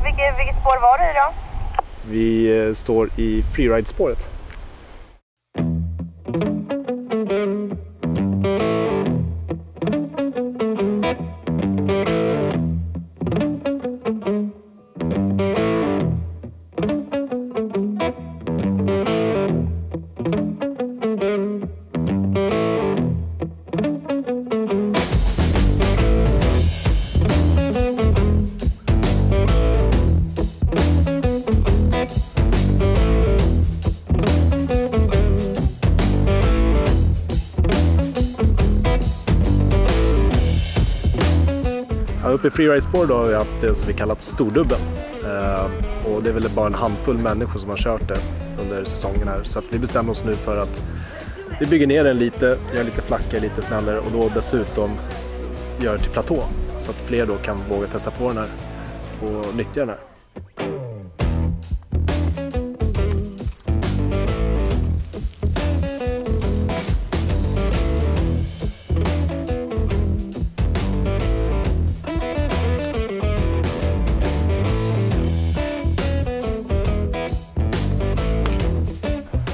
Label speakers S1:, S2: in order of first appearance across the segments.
S1: Vilket spår var det idag?
S2: Vi står i freeride-spåret. Uppe i freeride-spår då har vi haft det som vi kallat stordubben. Och det är väl bara en handfull människor som har kört det under säsongen här. Så att vi bestämmer oss nu för att vi bygger ner den lite, gör lite flackare, lite snällare och då dessutom gör det till platå. Så att fler då kan våga testa på den här och nyttja den här.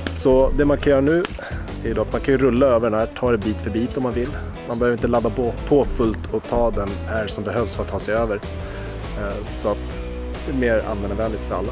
S2: Så det man kan göra nu är då att man kan rulla över den här, ta det bit för bit om man vill. Man behöver inte ladda på fullt och ta den här som behövs för att ta sig över. Så att det är mer användarvänligt för alla.